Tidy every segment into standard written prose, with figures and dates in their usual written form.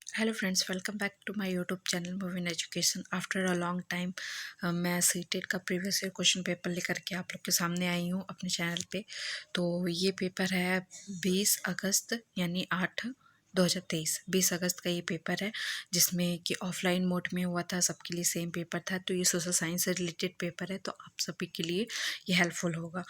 Hello friends, welcome back to my YouTube channel movie in education. After a long time मैं CTET का previous year question paper लेकर के आप लोग के सामने आई हूँ अपने चैनल पे। तो ये पेपर है 20 अगस्त यानी 2023 अगस्त का ये पेपर है, जिसमें कि ऑफलाइन मोड में हुआ था। सबके लिए सेम पेपर था। तो ये सोशल साइंस से रिलेटेड पेपर है, तो आप सभी के लिए ये हेल्पफुल होगा।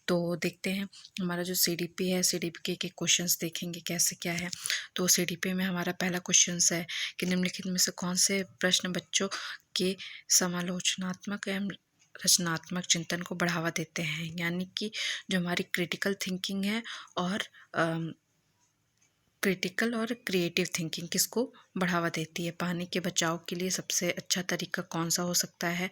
तो देखते हैं हमारा जो सीडीपी है, सीडीपी के क्वेश्चंस देखेंगे कैसे क्या है। तो सीडीपी में हमारा पहला क्वेश्चन है कि निम्नलिखित में से कौन से प्रश्न बच्चों के समालोचनात्मक एवं रचनात्मक चिंतन को बढ़ावा देते हैं, यानी कि जो हमारी क्रिटिकल थिंकिंग है और क्रिटिकल और क्रिएटिव थिंकिंग किसको बढ़ावा देती है। पानी के बचाव के लिए सबसे अच्छा तरीका कौन सा हो सकता है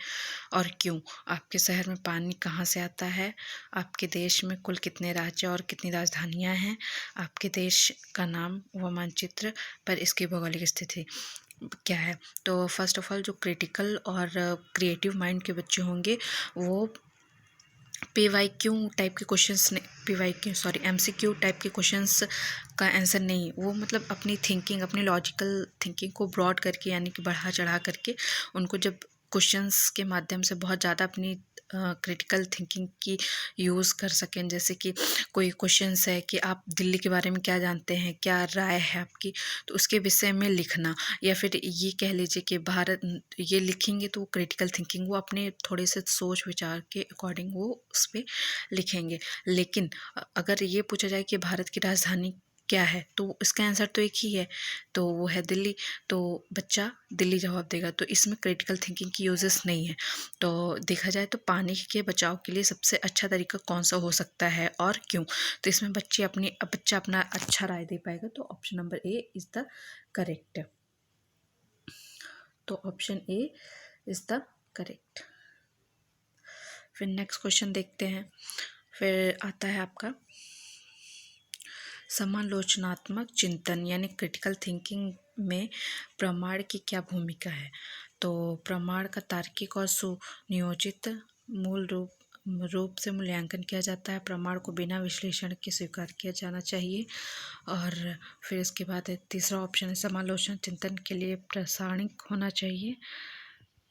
और क्यों। आपके शहर में पानी कहाँ से आता है। आपके देश में कुल कितने राज्य और कितनी राजधानियाँ हैं। आपके देश का नाम व मानचित्र पर इसकी भौगोलिक स्थिति क्या है। तो फर्स्ट ऑफ ऑल जो क्रिटिकल और क्रिएटिव माइंड के बच्चे होंगे वो PYQ टाइप के क्वेश्चंस MCQ टाइप के क्वेश्चंस का आंसर नहीं, वो मतलब अपनी थिंकिंग, अपनी लॉजिकल थिंकिंग को ब्रॉड करके यानी कि बढ़ा चढ़ा करके उनको जब क्वेश्चंस के माध्यम से बहुत ज़्यादा अपनी क्रिटिकल थिंकिंग की यूज़ कर सकें। जैसे कि कोई क्वेश्चंस है कि आप दिल्ली के बारे में क्या जानते हैं, क्या राय है आपकी, तो उसके विषय में लिखना। या फिर ये कह लीजिए कि भारत, ये लिखेंगे तो वो क्रिटिकल थिंकिंग, वो अपने थोड़े से सोच विचार के अकॉर्डिंग वो उस पर लिखेंगे। लेकिन अगर ये पूछा जाए कि भारत की राजधानी क्या है, तो इसका आंसर तो एक ही है, तो वो है दिल्ली। तो बच्चा दिल्ली जवाब देगा। तो इसमें क्रिटिकल थिंकिंग की यूजेस नहीं है। तो देखा जाए तो पानी के बचाव के लिए सबसे अच्छा तरीका कौन सा हो सकता है और क्यों। तो इसमें बच्चा अपना अच्छा राय दे पाएगा। तो option number A is the correct. तो option A is the correct. फिर नेक्स्ट क्वेश्चन देखते हैं। फिर आता है आपका समालोचनात्मक चिंतन यानी क्रिटिकल थिंकिंग में प्रमाण की क्या भूमिका है। तो प्रमाण का तार्किक और सुनियोजित मूल रूप से मूल्यांकन किया जाता है। प्रमाण को बिना विश्लेषण के स्वीकार किया जाना चाहिए। और फिर इसके बाद तीसरा ऑप्शन है समालोचना चिंतन के लिए प्रासंगिक होना चाहिए।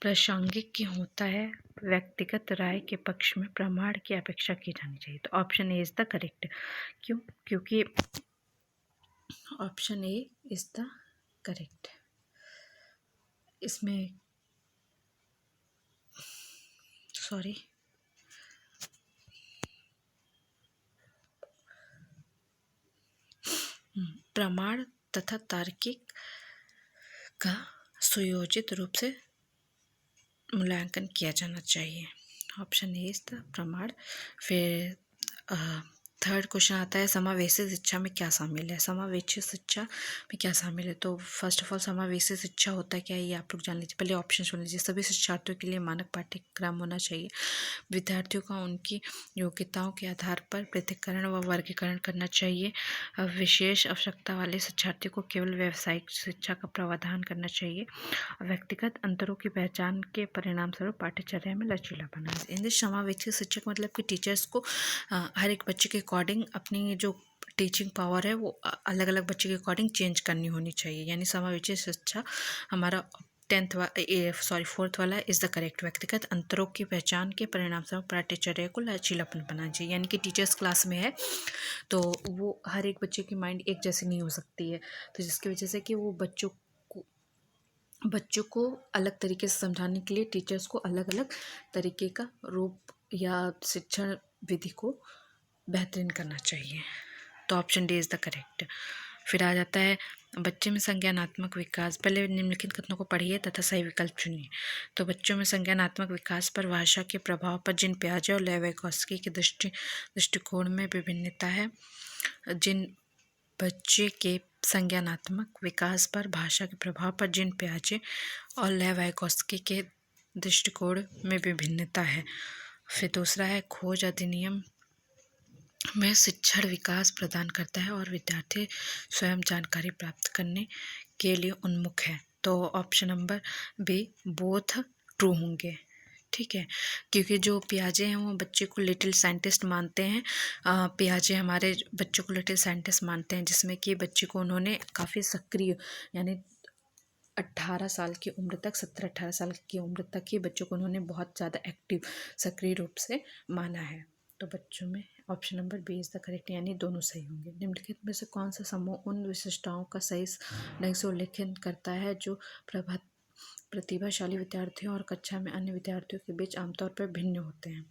प्रासंगिक होता है व्यक्तिगत राय के पक्ष में प्रमाण की अपेक्षा की जानी चाहिए। तो option A is the correct. क्यों? क्योंकि option A is the correct. इसमें सॉरी प्रमाण तथा तार्किक का सुयोजित रूप से मूल्यांकन किया जाना चाहिए। ऑप्शन ए इज द प्रमाण। फिर थर्ड क्वेश्चन आता है समावेशी शिक्षा में क्या शामिल है। समावेशी शिक्षा में क्या शामिल है। तो फर्स्ट ऑफ ऑल समावेशी शिक्षा होता है क्या है ये आप लोग जान लीजिए। पहले ऑप्शन सुन लीजिए। सभी शिक्षार्थियों के लिए मानक पाठ्यक्रम होना चाहिए। विद्यार्थियों का उनकी योग्यताओं के आधार पर पृथक्करण व वर्गीकरण करना चाहिए। विशेष आवश्यकता वाले शिक्षार्थियों को केवल व्यावसायिक शिक्षा का प्रावधान करना चाहिए। व्यक्तिगत अंतरों की पहचान के परिणाम स्वरूप पाठ्यचर्या में लचीलापन। इन समावेशी शिक्षक मतलब कि टीचर्स को हर एक बच्चे के अकॉर्डिंग अपनी जो टीचिंग पावर है वो अलग अलग बच्चे के अकॉर्डिंग चेंज करनी होनी चाहिए। यानी समावेशी शिक्षा हमारा फोर्थ वाला इज द करेक्ट। व्यक्तिगत अंतरों की पहचान के परिणाम स्वरूप पाठ्यचर्या को लचीलापन बनाना चाहिए। यानी कि टीचर्स क्लास में है तो वो हर एक बच्चे की माइंड एक जैसी नहीं हो सकती है, तो जिसकी वजह से कि वो बच्चों को अलग तरीके से समझाने के लिए टीचर्स को अलग अलग तरीके का रूप या शिक्षण विधि को बेहतरीन करना चाहिए। तो option D is the correct. फिर आ जाता है बच्चे में संज्ञानात्मक विकास। पहले निम्नलिखित कथनों को पढ़िए तथा सही विकल्प चुनिए। तो बच्चों में संज्ञानात्मक विकास पर भाषा के प्रभाव पर जिन पियाजे और लेवैकोस्की के दृष्टिकोण में विभिन्नता है। जिन बच्चे के संज्ञानात्मक विकास पर भाषा के प्रभाव पर जिन पियाजे और लेवैकोस्की के दृष्टिकोण में विभिन्नता है। फिर दूसरा है खोज अधिनियम में शिक्षण विकास प्रदान करता है और विद्यार्थी स्वयं जानकारी प्राप्त करने के लिए उन्मुख है। तो option number B both true होंगे। ठीक है, क्योंकि जो पियाजे हैं वो बच्चे को लिटिल साइंटिस्ट मानते हैं। पियाजे हमारे बच्चों को लिटिल साइंटिस्ट मानते हैं, जिसमें कि बच्चे को उन्होंने काफ़ी सक्रिय यानी 18 साल की उम्र तक, 17-18 साल की उम्र तक ही बच्चों को उन्होंने बहुत ज़्यादा एक्टिव, सक्रिय रूप से माना है। तो बच्चों में option number B is the correct, यानी दोनों सही होंगे। निम्नलिखित में से कौन सा समूह उन विशिष्टताओं का सही ढंग से उल्लेखन करता है जो प्रतिभाशाली विद्यार्थियों और कक्षा में अन्य विद्यार्थियों के बीच आमतौर पर भिन्न होते हैं?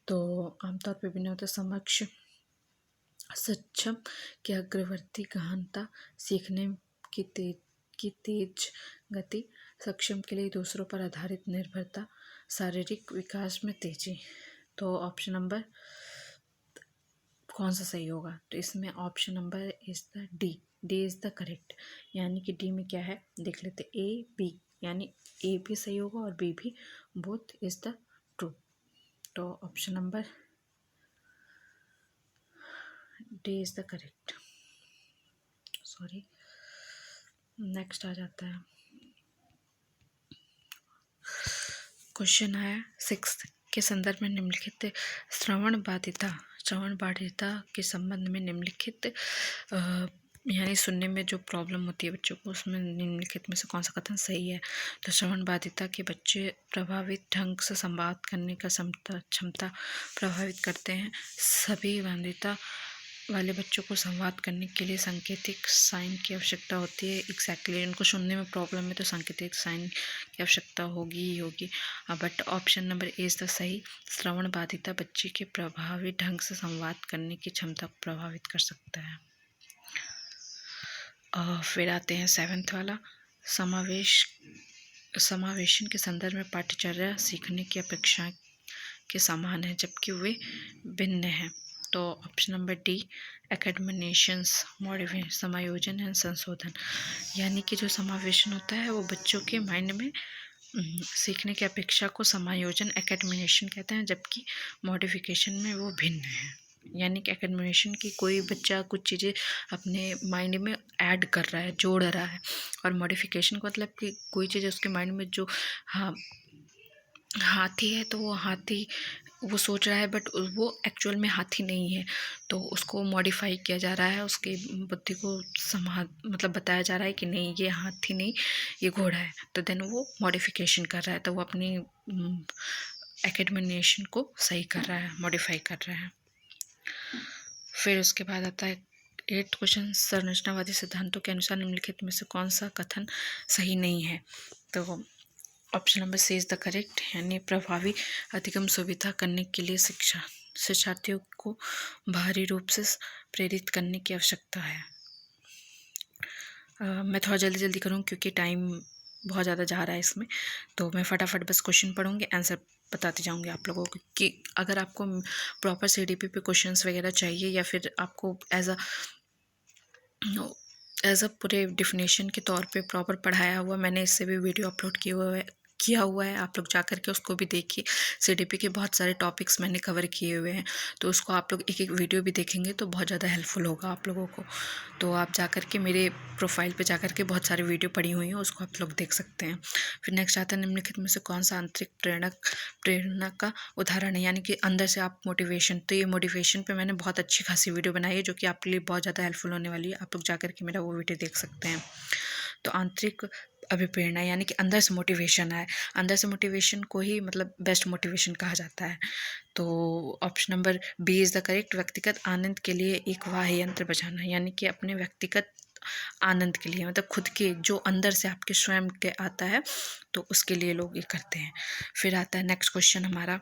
तो आमतौर पर भिन्न होते हैं समक्ष, सक्षम की अग्रवर्ती गहनता, सीखने की तेज गति, सक्षम के लिए दूसरों पर आधारित निर्भरता, शारीरिक विकास में तेजी। तो ऑप्शन नंबर कौन सा सही होगा? तो इसमें option number is the D, D is the correct, यानी कि डी में क्या है देख लेते, ए बी, यानी ए भी सही होगा और बी भी, बोथ इज द ट्रू। तो option number D is the correct. Sorry, next आ जाता है क्वेश्चन आया 6 के संदर्भ में निम्नलिखित श्रवण बाधिता के संबंध में निम्नलिखित यानी सुनने में जो प्रॉब्लम होती है बच्चों को, उसमें निम्नलिखित में से कौन सा कथन सही है? तो श्रवण बाधिता के बच्चे प्रभावित ढंग से संवाद करने का क्षमता प्रभावित करते हैं। सभी बाधिता वाले बच्चों को संवाद करने के लिए सांकेतिक साइन की आवश्यकता होती है। एग्जैक्टली इनको सुनने में प्रॉब्लम है तो सांकेतिक साइन की आवश्यकता होगी ही होगी। But option number A is the सही, श्रवण बाधिता बच्चे के प्रभावी ढंग से संवाद करने की क्षमता को प्रभावित कर सकता है। फिर आते हैं 7th वाला, समावेशन के संदर्भ में पाठ्यचर्या सीखने की अपेक्षा के समान है जबकि वे भिन्न हैं। तो ऑप्शन नंबर डी, एकेडमिनेशंस मॉडिफिकेशन, समायोजन एंड संशोधन, यानी कि जो समावेशन होता है वो बच्चों के माइंड में सीखने की अपेक्षा को समायोजन एकेडमिनेशन कहते हैं, जबकि मॉडिफिकेशन में वो भिन्न है। यानी कि एकेडमिनेशन की कोई बच्चा कुछ चीज़ें अपने माइंड में ऐड कर रहा है, जोड़ रहा है, और मॉडिफिकेशन का मतलब कि कोई चीज़ उसके माइंड में जो हाथी है तो वो हाथी वो सोच रहा है बट वो एक्चुअल में हाथी नहीं है, तो उसको मॉडिफाई किया जा रहा है, उसकी बुद्धि को मतलब बताया जा रहा है कि नहीं ये हाथी नहीं ये घोड़ा है, तो देन वो मॉडिफिकेशन कर रहा है, तो वो अपनी एकेडमिनेशन को सही कर रहा है, मॉडिफाई कर रहा है। फिर उसके बाद आता है 8th क्वेश्चन, संरचनावादी सिद्धांतों के अनुसार निम्नलिखित में से कौन सा कथन सही नहीं है? तो option number C is the correct, यानी प्रभावी अधिगम सुविधा करने के लिए शिक्षार्थियों को बाहरी रूप से प्रेरित करने की आवश्यकता है। मैं थोड़ा जल्दी करूँ क्योंकि टाइम बहुत ज़्यादा जा रहा है इसमें, तो मैं फटाफट बस क्वेश्चन पढ़ूँगी, आंसर बताते जाऊँगी आप लोगों को कि अगर आपको प्रॉपर CDP पे क्वेश्चंस वगैरह चाहिए या फिर आपको एज अ पूरे डिफिनेशन के तौर पे प्रॉपर पढ़ाया हुआ, मैंने इससे भी वीडियो अपलोड किया हुआ है, आप लोग जा कर के उसको भी देखिए। CDP के बहुत सारे टॉपिक्स मैंने कवर किए हुए हैं, तो उसको आप लोग एक वीडियो भी देखेंगे तो बहुत ज़्यादा हेल्पफुल होगा आप लोगों को। तो आप जा कर के मेरे प्रोफाइल पे जा कर के बहुत सारे वीडियो पड़ी हुई हैं, उसको आप लोग देख सकते हैं। फिर नेक्स्ट आता है निम्नलिखित में से कौन सा आंतरिक प्रेरणा का उदाहरण है, यानी कि अंदर से आप मोटिवेशन, तो ये मोटिवेशन पे मैंने बहुत अच्छी खासी वीडियो बनाई है जो कि आपके लिए बहुत ज़्यादा हेल्पफुल होने वाली है, आप लोग जा कर के मेरा वो वीडियो देख सकते हैं। तो आंतरिक अभिप्रेरणा यानी कि अंदर से मोटिवेशन आए, अंदर से मोटिवेशन को ही मतलब बेस्ट मोटिवेशन कहा जाता है। तो option number B is the correct, व्यक्तिगत आनंद के लिए एक वाह्य यंत्र बजाना, यानी कि अपने व्यक्तिगत आनंद के लिए, मतलब खुद के जो अंदर से आपके स्वयं के आता है तो उसके लिए लोग ये करते हैं। फिर आता है नेक्स्ट क्वेश्चन हमारा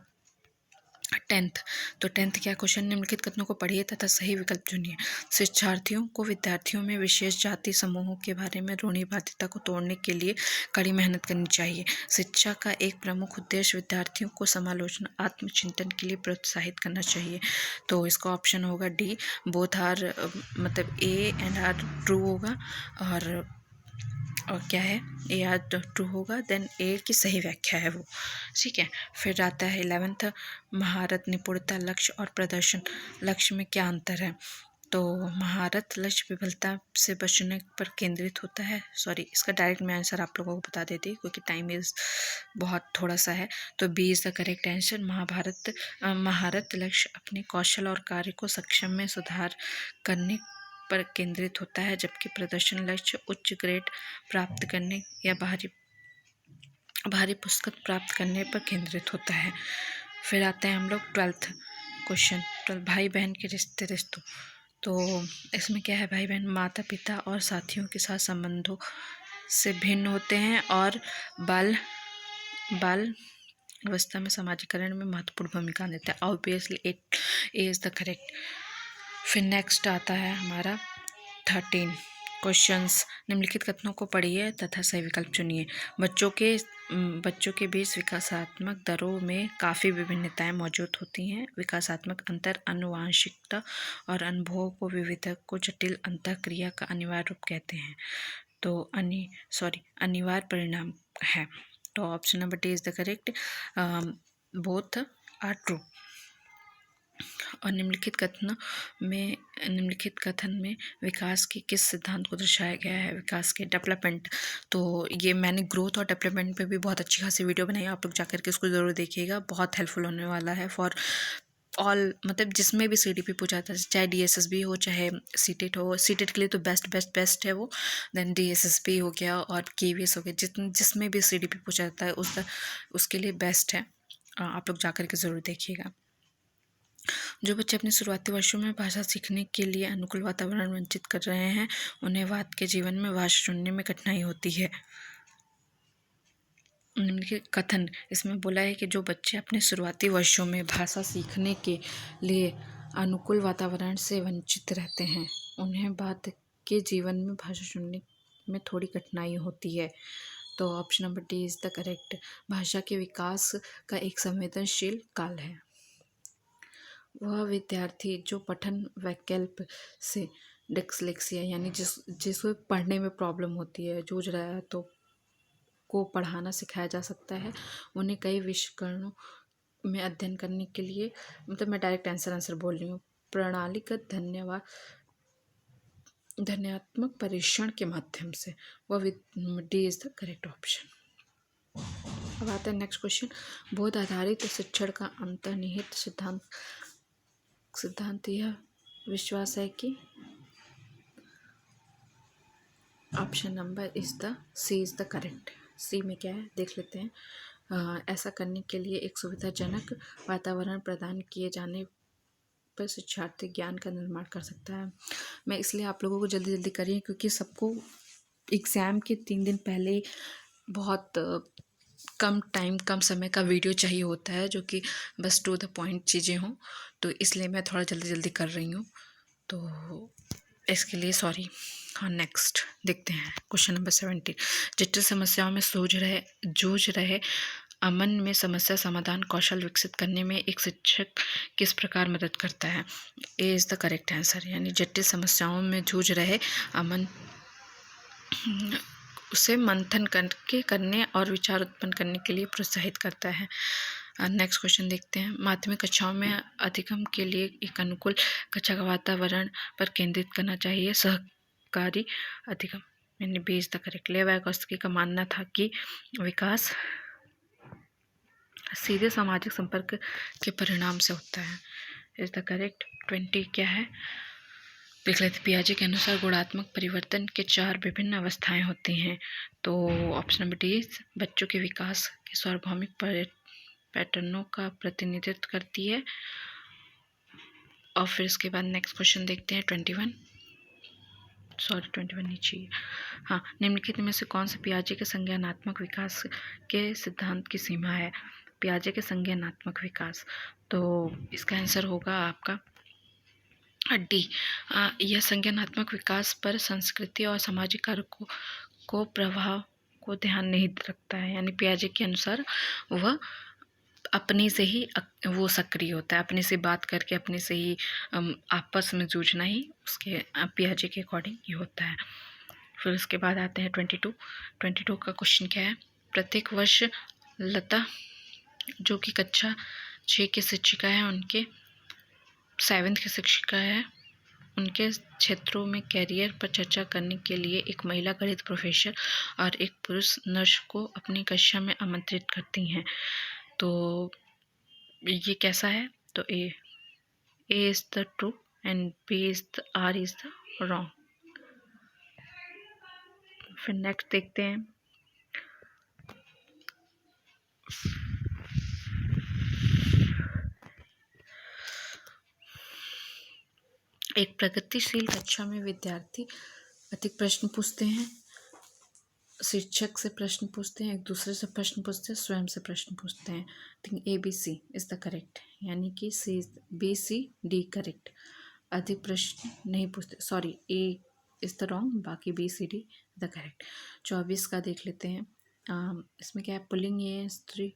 10th। तो 10th क्या क्वेश्चन, निम्नलिखित कथनों को पढ़िए तथा सही विकल्प चुनिए। शिक्षार्थियों को विद्यार्थियों में विशेष जाति समूहों के बारे में रूढ़िवादिता को तोड़ने के लिए कड़ी मेहनत करनी चाहिए। शिक्षा का एक प्रमुख उद्देश्य विद्यार्थियों को समालोचना आत्मचिंतन के लिए प्रोत्साहित करना चाहिए। तो इसका ऑप्शन होगा डी, बोथ आर, मतलब ए एंड आर ट्रू होगा, और क्या है ए आर ट्रू होगा, देन ए की सही व्याख्या है वो, ठीक है। फिर आता है 11th, महारत, निपुणता, लक्ष्य और प्रदर्शन, लक्ष्य में क्या अंतर है? तो महारत लक्ष्य विफलता से बचने पर केंद्रित होता है, सॉरी इसका डायरेक्ट मैं आंसर आप लोगों को बता देती हूँ क्योंकि टाइम इज बहुत थोड़ा सा है। तो B is the correct answer, महारत लक्ष्य अपने कौशल और कार्य को सक्षम में सुधार करने पर केंद्रित होता है, जबकि प्रदर्शन लक्ष्य उच्च ग्रेड प्राप्त करने या भारी पुस्तक प्राप्त करने पर केंद्रित होता है। फिर आते हैं हम लोग 12th क्वेश्चन, 12 भाई बहन के रिश्तों। तो इसमें क्या है, भाई बहन माता पिता और साथियों के साथ संबंधों से भिन्न होते हैं और बाल अवस्था में समाजीकरण में महत्वपूर्ण भूमिका देते हैं। Obviously it is the correct. फिर नेक्स्ट आता है हमारा 13 क्वेश्चंस। निम्नलिखित कथनों को पढ़िए तथा सही विकल्प चुनिए। बच्चों के बीच विकासात्मक दरों में काफ़ी विभिन्नताएं मौजूद होती हैं। विकासात्मक अंतर आनुवंशिकता और अनुभवों को विविधता को जटिल अंतःक्रिया का अनिवार्य रूप कहते हैं। तो अनिवार्य परिणाम है। तो option number D is the correct. Both are true. और निम्नलिखित कथन में विकास के किस सिद्धांत को दर्शाया गया है? विकास के डेवलपमेंट। तो ये मैंने ग्रोथ और डेवलपमेंट पे भी बहुत अच्छी खासी वीडियो बनाई है, आप लोग जाकर के उसको ज़रूर देखिएगा, बहुत हेल्पफुल होने वाला है फॉर ऑल, मतलब जिसमें भी CDP पूछा जाता है, चाहे DSSB हो चाहे सीटेट हो। सीटेट के लिए तो बेस्ट है वो, देन DSSB हो गया और KVS हो गया, जिसमें भी CDP पूछा जाता है उसके लिए बेस्ट है। आप लोग जाकर के ज़रूर देखिएगा। जो बच्चे अपने शुरुआती वर्षों में भाषा सीखने के लिए अनुकूल वातावरण वंचित कर रहे हैं, उन्हें बाद के जीवन में भाषा चुनने में कठिनाई होती है। निम्नलिखित कथन, इसमें बोला है कि जो बच्चे अपने शुरुआती वर्षों में भाषा सीखने के लिए अनुकूल वातावरण से वंचित रहते हैं, उन्हें बाद के जीवन में भाषा चुनने में थोड़ी कठिनाई होती है। तो option number D is the correct. भाषा के विकास का एक संवेदनशील काल है। वह विद्यार्थी जो पठन वैकल्प से डिस्लेक्सिया यानी जिसको पढ़ने में प्रॉब्लम होती है, जूझ रहा है, तो को पढ़ाना सिखाया जा सकता है। उन्हें कई विषयों में अध्ययन करने के लिए, मतलब मैं डायरेक्ट आंसर बोल रही हूँ, प्रणालीगत धन्यात्मक परीक्षण के माध्यम से। वह D is the correct option. अब आता है नेक्स्ट क्वेश्चन। बोध आधारित शिक्षण का अंतर्निहित सिद्धांत यह विश्वास है कि option number C is the correct. C में क्या है देख लेते हैं। ऐसा करने के लिए एक सुविधाजनक वातावरण प्रदान किए जाने पर शिक्षार्थी ज्ञान का निर्माण कर सकता है। मैं इसलिए आप लोगों को जल्दी करिए, क्योंकि सबको एग्ज़ाम के 3 दिन पहले बहुत कम समय का वीडियो चाहिए होता है, जो कि बस टू द पॉइंट चीज़ें हों, तो इसलिए मैं थोड़ा जल्दी कर रही हूँ, तो इसके लिए सॉरी। हाँ, नेक्स्ट देखते हैं क्वेश्चन नंबर 17। जटिल समस्याओं में जूझ रहे अमन में समस्या समाधान कौशल विकसित करने में एक शिक्षक किस प्रकार मदद करता है? ए इज़ द करेक्ट आंसर। यानी जटिल समस्याओं में जूझ रहे अमन उसे मंथन करने और विचार उत्पन्न करने के लिए प्रोत्साहित करता है। नेक्स्ट क्वेश्चन देखते हैं। माध्यमिक कक्षाओं में अधिगम के लिए एक अनुकूल कक्षा का वातावरण पर केंद्रित करना चाहिए। सहकारी अधिगम यानी बी इज द करेक्ट। लेव वायगोत्स्की का मानना था कि विकास सीधे सामाजिक संपर्क के परिणाम से होता है। Is the correct. 20 क्या है देख लेते। पियाजे के अनुसार गुणात्मक परिवर्तन के 4 विभिन्न अवस्थाएं होती हैं। तो ऑप्शन नंबर डी बच्चों के विकास के सार्वभौमिक पैटर्नों का प्रतिनिधित्व करती है। और फिर इसके बाद नेक्स्ट क्वेश्चन देखते हैं 21 नहीं चाहिए। हाँ, निम्नलिखित में से कौन सा पियाजे के संज्ञानात्मक विकास के सिद्धांत की सीमा है? पियाजे के संज्ञानात्मक विकास, तो इसका आंसर होगा आपका डी। यह संज्ञानात्मक विकास पर संस्कृति और सामाजिक कारकों को प्रभाव को ध्यान नहीं रखता है। यानी पियाजे के अनुसार वह अपने से ही वो सक्रिय होता है, अपने से बात करके अपने से ही आपस में जूझना ही उसके पियाजे के अकॉर्डिंग ये होता है। फिर उसके बाद आते हैं 22 का क्वेश्चन क्या है। प्रत्येक वर्ष लता जो कि कक्षा 6 की शिक्षिका है, उनके 7th की शिक्षिका है, उनके क्षेत्रों में कैरियर पर चर्चा करने के लिए एक महिला गणित प्रोफेसर और एक पुरुष नर्स को अपनी कक्षा में आमंत्रित करती हैं। तो ये कैसा है? तो A is the true and B is the R is the wrong. फिर नेक्स्ट देखते हैं, एक प्रगतिशील कक्षा में विद्यार्थी अधिक प्रश्न पूछते हैं, शिक्षक से प्रश्न पूछते हैं, एक दूसरे से प्रश्न पूछते हैं, स्वयं से प्रश्न पूछते हैं। Think ABC is the correct, यानी कि BCD करेक्ट। अधिक प्रश्न नहीं पूछते, sorry A is the wrong, बाकी BCD द करेक्ट। 24 का देख लेते हैं। इसमें क्या है, पुल्लिंग ये स्त्री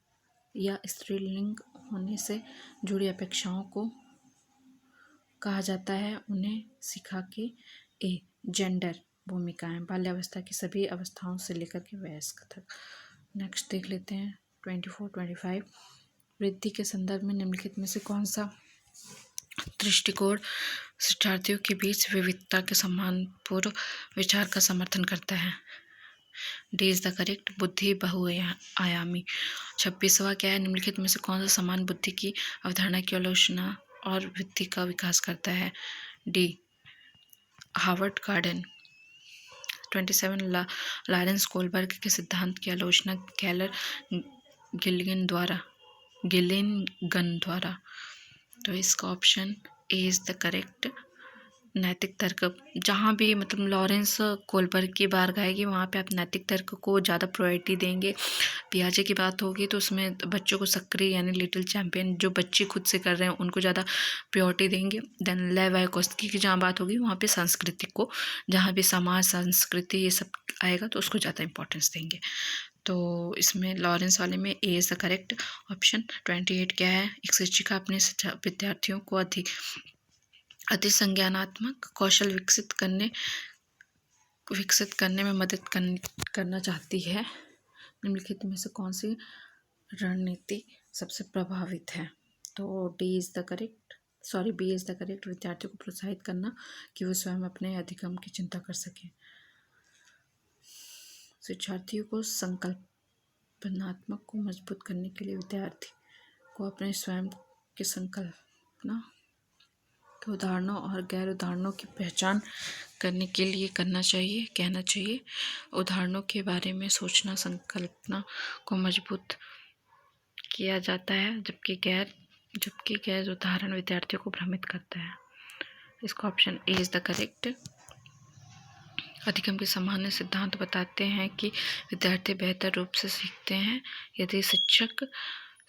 या स्त्रीलिंग होने से जुड़ी अपेक्षाओं को कहा जाता है, उन्हें सिखा के। ए जेंडर भूमिकाएं, बाल्यावस्था की सभी अवस्थाओं से लेकर के वयस्क तक। नेक्स्ट देख लेते हैं 24, 25। वृद्धि के संदर्भ में निम्नलिखित में से कौन सा दृष्टिकोण शिक्षार्थियों के बीच विविधता के सम्मानपूर्ण विचार का समर्थन करता है? डी इज द करेक्ट, बुद्धि बहुआयामी। 26वां क्या है, निम्नलिखित में से कौन सा समान बुद्धि की अवधारणा की आलोचना और वृद्धि का विकास करता है? D Harvard garden. 27 Lawrence Kohlberg के सिद्धांत की आलोचना केलर गिलिंगन द्वारा। तो इसका option A is the correct, नैतिक तर्क। जहाँ भी मतलब लॉरेंस कोलबर्ग की बात आएगी वहाँ पे आप नैतिक तर्क को ज़्यादा प्रायोरिटी देंगे। पियाजे की बात होगी तो उसमें बच्चों को सक्रिय यानी लिटिल चैम्पियन जो बच्चे खुद से कर रहे हैं उनको ज़्यादा प्रायोरिटी देंगे। देन लेव वायकोस्की की जहाँ बात होगी वहाँ पे संस्कृति को, जहाँ भी समाज संस्कृति ये सब आएगा तो उसको ज़्यादा इंपॉर्टेंस देंगे। तो इसमें लॉरेंस वाले में ए इज़ द करेक्ट ऑप्शन। 28 क्या है, एक शिक्षिका अपने विद्यार्थियों को अति संज्ञानात्मक कौशल विकसित करने में मदद करना चाहती है। निम्नलिखित में से कौन सी रणनीति सबसे प्रभावित है? तो D is the correct, sorry B is the correct, विद्यार्थियों को प्रोत्साहित करना कि वो स्वयं अपने अधिगम की चिंता कर सकें। शिक्षार्थियों को संकल्पनात्मक को मजबूत करने के लिए विद्यार्थी को अपने स्वयं के संकल्पना के उदाहरणों और गैर उदाहरणों की पहचान करने के लिए कहना चाहिए। उदाहरणों के बारे में सोचना संकल्पना को मजबूत किया जाता है, जबकि गैर उदाहरण विद्यार्थियों को भ्रमित करता है। इसका option A is the correct. अधिगम के सामान्य सिद्धांत बताते हैं कि विद्यार्थी बेहतर रूप से सीखते हैं यदि शिक्षक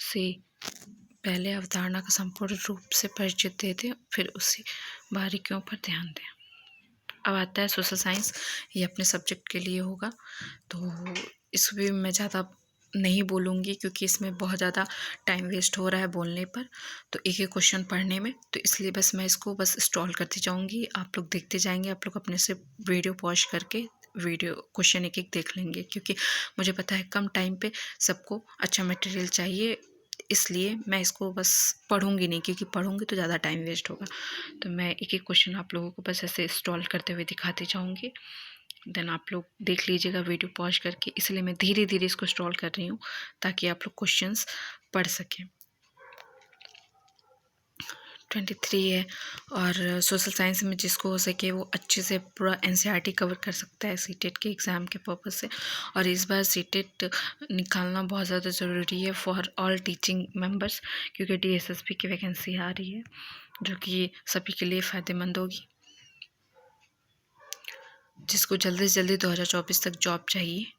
से पहले अवधारणा का संपूर्ण रूप से परिचय दे दें, फिर उसी बारीकियों पर ध्यान दें। अब आता है सोशल साइंस, ये अपने सब्जेक्ट के लिए होगा, तो इसमें मैं ज़्यादा नहीं बोलूँगी क्योंकि इसमें बहुत ज़्यादा टाइम वेस्ट हो रहा है बोलने पर, तो एक एक क्वेश्चन पढ़ने में, तो इसलिए बस मैं इसको बस स्क्रॉल करती जाऊँगी, आप लोग देखते जाएंगे। आप लोग अपने से वीडियो पॉज करके वीडियो क्वेश्चन एक एक देख लेंगे, क्योंकि मुझे पता है कम टाइम पे सबको अच्छा मटेरियल चाहिए, इसलिए मैं इसको बस पढ़ूंगी नहीं, क्योंकि पढ़ूंगी तो ज़्यादा टाइम वेस्ट होगा। तो मैं एक एक क्वेश्चन आप लोगों को बस ऐसे स्क्रॉल करते हुए दिखाती जाऊंगी, देन आप लोग देख लीजिएगा वीडियो पॉज करके। इसलिए मैं धीरे धीरे इसको स्क्रॉल कर रही हूँ ताकि आप लोग क्वेश्चंस पढ़ सकें। 23 है, और सोशल साइंस में जिसको हो सके वो अच्छे से पूरा NCERT कवर कर सकता है सीटेट के एग्ज़ाम के पर्पज़ से। और इस बार सीटेट निकालना बहुत ज़्यादा ज़रूरी है फॉर ऑल टीचिंग मेंबर्स, क्योंकि DSSP की वैकेंसी आ रही है जो कि सभी के लिए फ़ायदेमंद होगी। जिसको जल्दी से जल्दी 2024 तक जॉब चाहिए,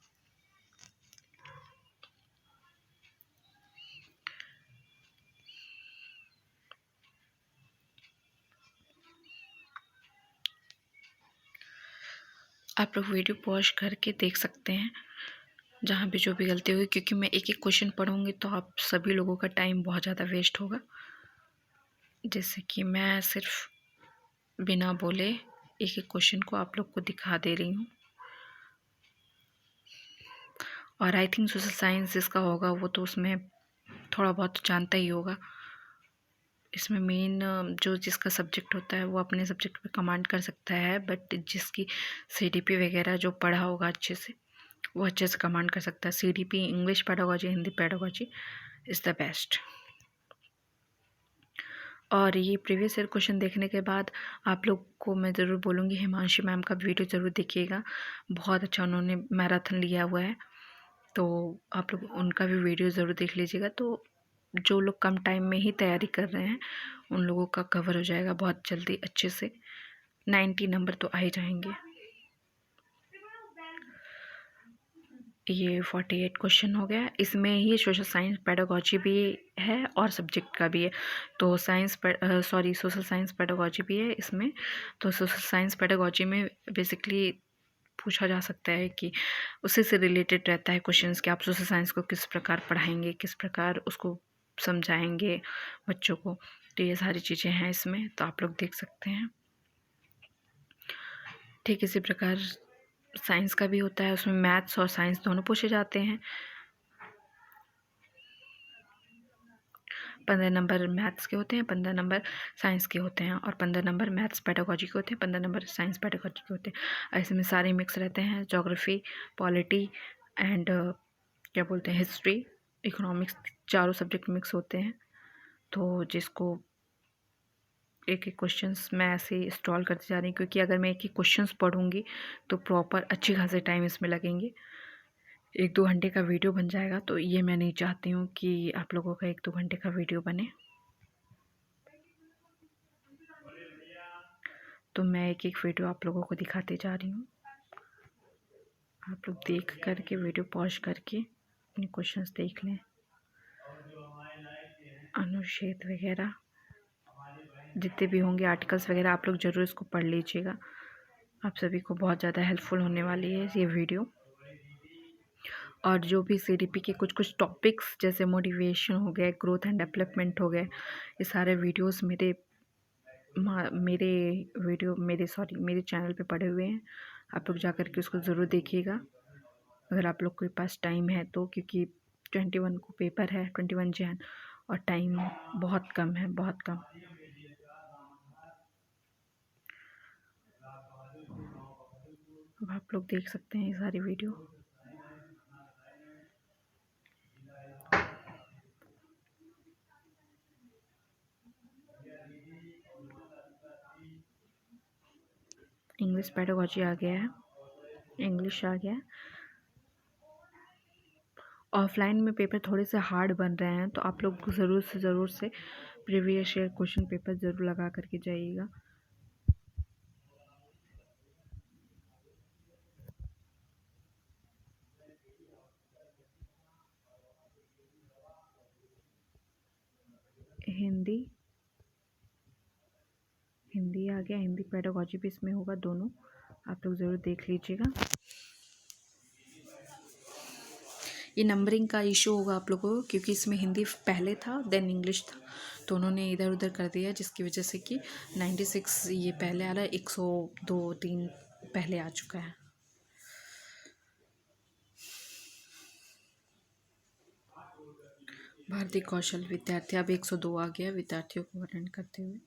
आप लोग वीडियो पॉज करके देख सकते हैं जहाँ भी जो भी गलती होगी, क्योंकि मैं एक एक क्वेश्चन पढ़ूंगी तो आप सभी लोगों का टाइम बहुत ज़्यादा वेस्ट होगा। जैसे कि मैं सिर्फ बिना बोले एक एक क्वेश्चन को आप लोग को दिखा दे रही हूँ। और आई थिंक सोशल साइंस जिसका होगा वो तो उसमें थोड़ा बहुत जानता ही होगा। इसमें मेन जो जिसका सब्जेक्ट होता है वो अपने सब्जेक्ट पे कमांड कर सकता है, बट जिसकी CDP वगैरह जो पढ़ा होगा अच्छे से वो अच्छे से कमांड कर सकता है। CDP English pedagogy, Hindi pedagogy is the best. और ये प्रीवियस ईयर क्वेश्चन देखने के बाद आप लोग को मैं ज़रूर बोलूँगी हिमांशी मैम का वीडियो ज़रूर देखिएगा, बहुत अच्छा उन्होंने मैराथन लिया हुआ है, तो आप लोग उनका भी वीडियो ज़रूर देख लीजिएगा। तो जो लोग कम टाइम में ही तैयारी कर रहे हैं उन लोगों का कवर हो जाएगा बहुत जल्दी अच्छे से, 90 नंबर तो आ ही जाएंगे। ये 48 क्वेश्चन हो गया। इसमें ही सोशल साइंस पेडागोजी भी है और सब्जेक्ट का भी है। तो सोशल साइंस पेडागोजी भी है इसमें। तो सोशल साइंस पेडागोजी में बेसिकली पूछा जा सकता है कि उसी से रिलेटेड रहता है क्वेश्चंस कि आप सोशल साइंस को किस प्रकार पढ़ाएंगे, किस प्रकार उसको समझाएंगे बच्चों को। तो ये सारी चीज़ें हैं इसमें, तो आप लोग देख सकते हैं। ठीक इसी प्रकार साइंस का भी होता है, उसमें मैथ्स और साइंस दोनों पूछे जाते हैं। 15 नंबर मैथ्स के होते हैं, 15 नंबर साइंस के होते हैं, और 15 नंबर मैथ्स पेडागोजी के होते हैं, 15 नंबर साइंस पेडागोजी के होते हैं। ऐसे में सारे मिक्स रहते हैं, ज्योग्राफी, पॉलिटी एंड क्या बोलते हैं हिस्ट्री, इकोनॉमिक्स, चारों सब्जेक्ट मिक्स होते हैं। तो जिसको एक एक क्वेश्चंस मैं ऐसे इंस्टॉल करती जा रही हूँ, क्योंकि अगर मैं एक एक क्वेश्चंस पढ़ूँगी तो प्रॉपर अच्छी खासे टाइम इसमें लगेंगे, 1-2 घंटे का वीडियो बन जाएगा। तो ये मैं नहीं चाहती हूँ कि आप लोगों का 1-2 घंटे का वीडियो बने। तो मैं एक एक वीडियो आप लोगों को दिखाते जा रही हूँ, आप लोग देख करके वीडियो पॉज करके अपने क्वेश्चंस देख लें। अनुच्छेद वगैरह जितने भी होंगे आर्टिकल्स वगैरह आप लोग ज़रूर इसको पढ़ लीजिएगा, आप सभी को बहुत ज़्यादा हेल्पफुल होने वाली है ये वीडियो। और जो भी सीडीपी के कुछ कुछ टॉपिक्स जैसे मोटिवेशन हो गए, ग्रोथ एंड डेवलपमेंट हो गए, ये सारे वीडियोस मेरे चैनल पे पड़े हुए हैं, आप लोग जा कर के उसको ज़रूर देखिएगा अगर आप लोग के पास टाइम है तो, क्योंकि 21 को पेपर है, 21 जैन, और टाइम बहुत कम है, बहुत कम। अब आप लोग देख सकते हैं ये सारी वीडियो। इंग्लिश पेडागोजी आ गया है, इंग्लिश आ गया है। ऑफलाइन में पेपर थोड़े से हार्ड बन रहे हैं, तो आप लोग ज़रूर से प्रीवियस ईयर क्वेश्चन पेपर ज़रूर लगा करके जाइएगा। हिंदी आ गया, हिंदी पेडागोजी भी इसमें होगा, दोनों आप लोग ज़रूर देख लीजिएगा। ये नंबरिंग का इशू होगा आप लोगों को, क्योंकि इसमें हिंदी पहले था देन इंग्लिश था, तो उन्होंने इधर उधर कर दिया, जिसकी वजह से कि 96 ये पहले आ रहा है, 102-3 पहले आ चुका है। भारतीय कौशल विद्यार्थी अब 102 आ गया, विद्यार्थियों को वर्णन करते हुए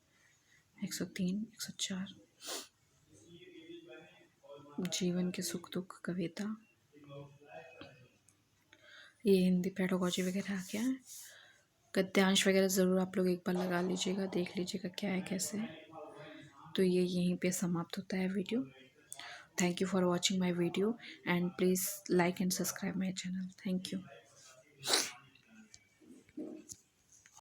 103, 104 जीवन के सुख दुख कविता, ये हिंदी पेडागोजी वगैरह आ गया है। गद्यांश वगैरह ज़रूर आप लोग एक बार लगा लीजिएगा, देख लीजिएगा क्या है कैसे है। तो ये यहीं पे समाप्त होता है video. Thank you for watching my video and please like and subscribe my channel. Thank you.